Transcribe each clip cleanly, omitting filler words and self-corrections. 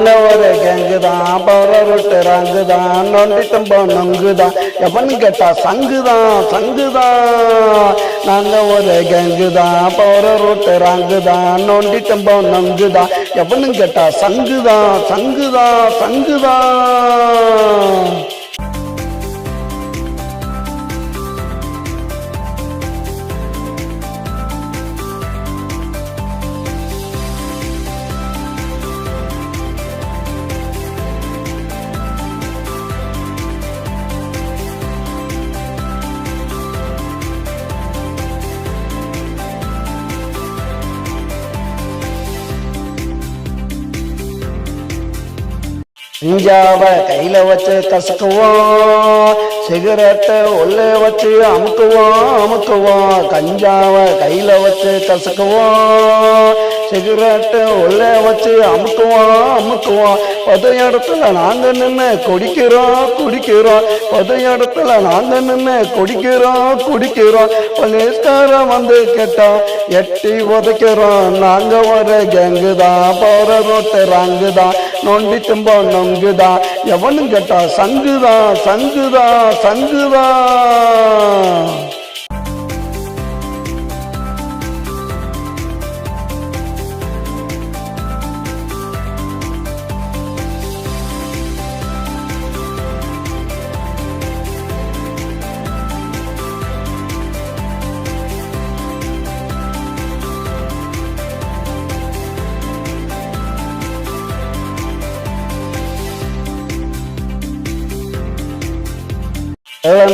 ஒரு கேங்குதான் பவர ரொட்டு ரங்குதான் நொண்டி தும்ப நொங்குதான் எவனு கேட்டா சங்குதான் நாங்க ஒரு கேங்குதான் பவர ரொட்டு ரங்குதான் நொண்டி தும்ப நொங்குதான் எவனு கேட்டா சங்குதான் இஞ்சாவை கையில வச்சு கசக்குவோம், சிகரெட்டை உள்ள வச்சு அமுக்குவோம். கஞ்சாவை கையில வச்சு கசக்குவோம், சிகரெட்டை உள்ள வச்சு அமுக்குவோம். பொது இடத்துல நாங்க நின்று குடிக்கிறோம். பொது இடத்துல நாங்க நின்று குடிக்கிறோம். போலீஸ்காரன் வந்து கேட்டா எட்டி உதைக்கிறோம். நாங்க ஒரு கேங்குதான் போற ரோட்டு ராங்குதான் நொண்டி தும்ப நொங்குதான் எவனு கேட்டா சங்குதான்.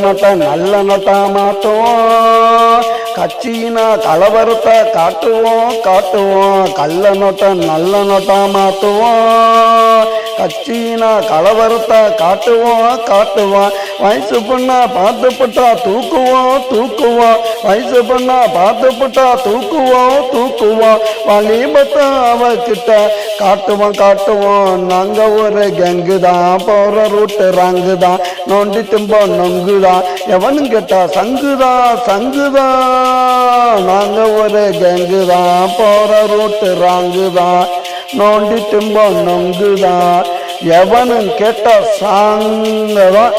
நோட்டை நல்ல நோட்டா மாத்துவோம், கட்சியினா கலவரத்தை காட்டுவோம். கள்ள நோட்டை நல்ல நோட்டா மாத்துவோம், கட்சியினா கலவரத்தை காட்டுவோம். வயசு பொண்ணா பார்த்துப்பட்டா தூக்குவோம். வயசு பொண்ணா பார்த்துப்பட்டா தூக்குவோம். வலிபத்தை அவகிட்ட காட்டுவோம். நாங்க ஒரு கேங்குதான் போற ரூட்டு ராங்குதான் நோண்டி தும்ப நொங்குதான் எவனு கேட்டா சங்குதான். நாங்க ஒரு கேங்குதான் போற ரூட்டு ராங்குதான் நோண்டி தும்ப நொங்குதான் எவனு கேட்டா சாங்கதான்.